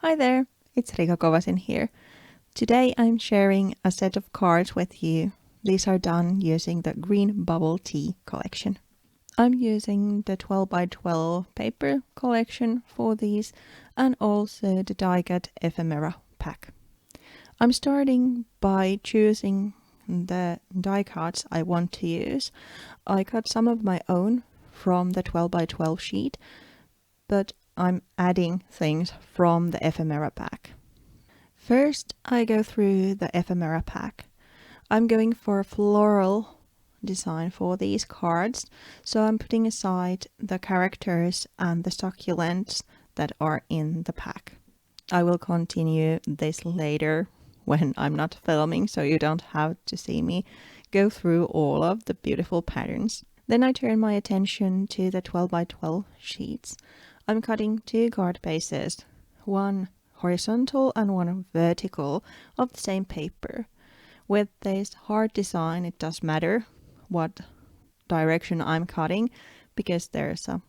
Hi there, it's Riikka Kovasin here. Today I'm sharing a set of cards with you. These are done using the green bubble tea collection. I'm using the 12 by 12 paper collection for these and also the die cut ephemera pack. I'm starting by choosing the die cuts I want to use. I cut some of my own from the 12 by 12 sheet, but I'm adding things from the ephemera pack. First, I go through the ephemera pack. I'm going for a floral design for these cards, so I'm putting aside the characters and the succulents that are in the pack. I will continue this later when I'm not filming, so you don't have to see me go through all of the beautiful patterns. Then I turn my attention to the 12 by 12 sheets. I'm cutting 2 card bases, one horizontal and one vertical of the same paper. With this hard design, it does matter what direction I'm cutting because there's a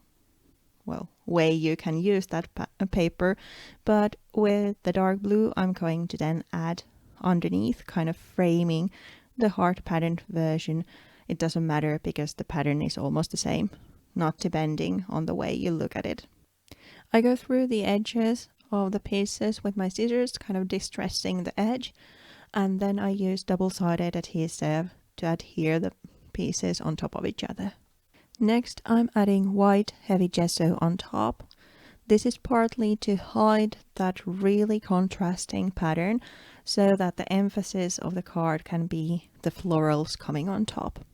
way you can use that paper, but with the dark blue I'm going to then add underneath, kind of framing the hard patterned version. It doesn't matter because the pattern is almost the same, not depending on the way you look at it. I go through the edges of the pieces with my scissors, kind of distressing the edge, and then I use double-sided adhesive to adhere the pieces on top of each other. Next, I'm adding white heavy gesso on top. This is partly to hide that really contrasting pattern so that the emphasis of the card can be the florals coming on top.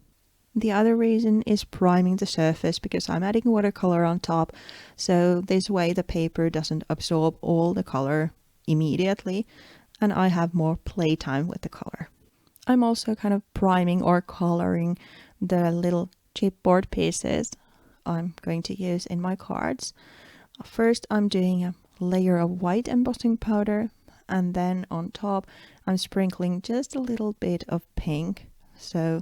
The other reason is priming the surface because I'm adding watercolor on top, so this way the paper doesn't absorb all the color immediately and I have more playtime with the color. I'm also kind of priming or coloring the little chipboard pieces I'm going to use in my cards. First I'm doing a layer of white embossing powder, and then on top I'm sprinkling just a little bit of pink, so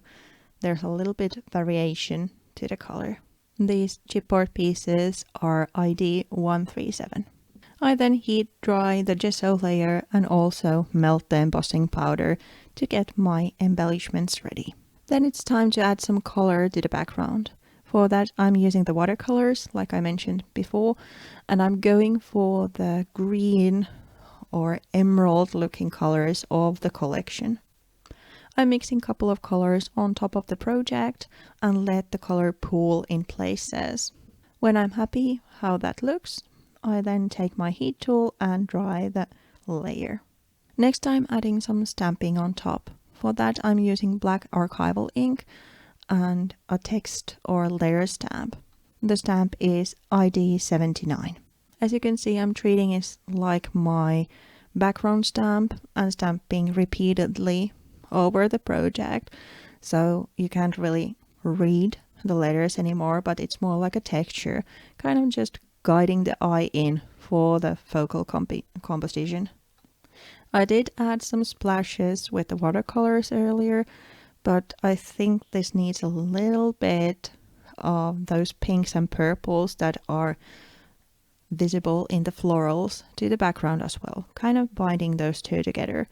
there's a little bit variation to the color. These chipboard pieces are ID-137. I then heat dry the gesso layer and also melt the embossing powder to get my embellishments ready. Then it's time to add some color to the background. For that I'm using the watercolors, like I mentioned before, and I'm going for the green or emerald looking colors of the collection. I'm mixing a couple of colors on top of the project and let the color pool in places. When I'm happy how that looks, I then take my heat tool and dry the layer. Next I'm adding some stamping on top. For that I'm using black Archival ink and a text or layer stamp. The stamp is ID-79. As you can see, I'm treating it like my background stamp and stamping repeatedly over the project, so you can't really read the letters anymore, but it's more like a texture, kind of just guiding the eye in for the focal composition. I did add some splashes with the watercolors earlier, but I think this needs a little bit of those pinks and purples that are visible in the florals to the background as well, kind of binding those two together.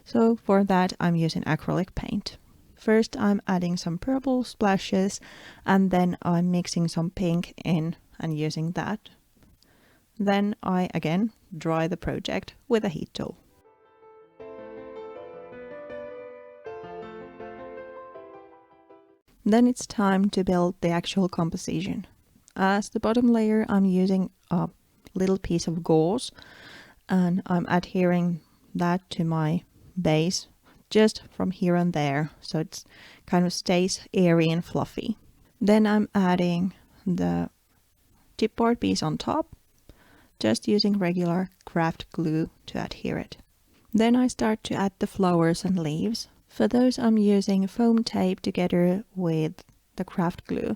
So for that I'm using acrylic paint. First I'm adding some purple splashes and then I'm mixing some pink in and using that. Then I again dry the project with a heat tool. Then it's time to build the actual composition. As the bottom layer I'm using a little piece of gauze and I'm adhering that to my base just from here and there, so it kind of stays airy and fluffy. Then I'm adding the chipboard piece on top, just using regular craft glue to adhere it. Then I start to add the flowers and leaves. For those I'm using foam tape together with the craft glue,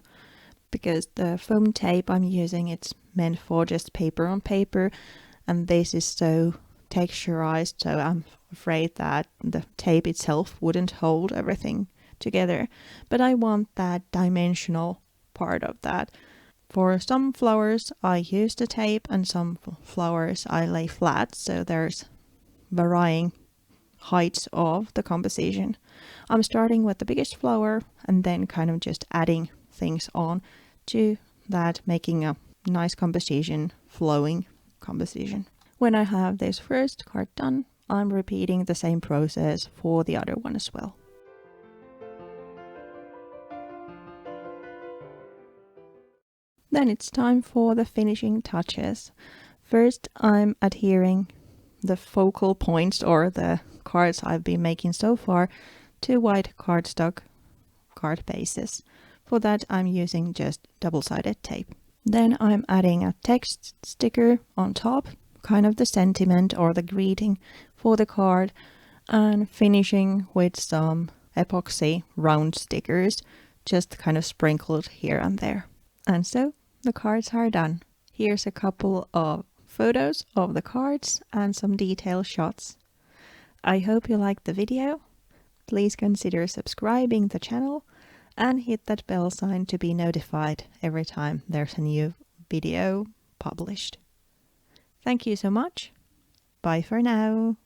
because the foam tape I'm using, it's meant for just paper on paper, and this is so texturized, so I'm afraid that the tape itself wouldn't hold everything together. But I want that dimensional part of that, For some flowers I use the tape and some flowers I lay flat, so there's varying heights of the composition. I'm starting with the biggest flower and then kind of just adding things on to that, making a nice composition, flowing composition. When I have this first card done, I'm repeating the same process for the other one as well. Then it's time for the finishing touches. First, I'm adhering the focal points or the cards I've been making so far to white cardstock card bases. For that, I'm using just double-sided tape. Then I'm adding a text sticker on top, kind of the sentiment or the greeting for the card, and finishing with some epoxy round stickers, just kind of sprinkled here and there. And so the cards are done. Here's a couple of photos of the cards and some detail shots. I hope you liked the video. Please consider subscribing the channel and hit that bell sign to be notified every time there's a new video published. Thank you so much. Bye for now.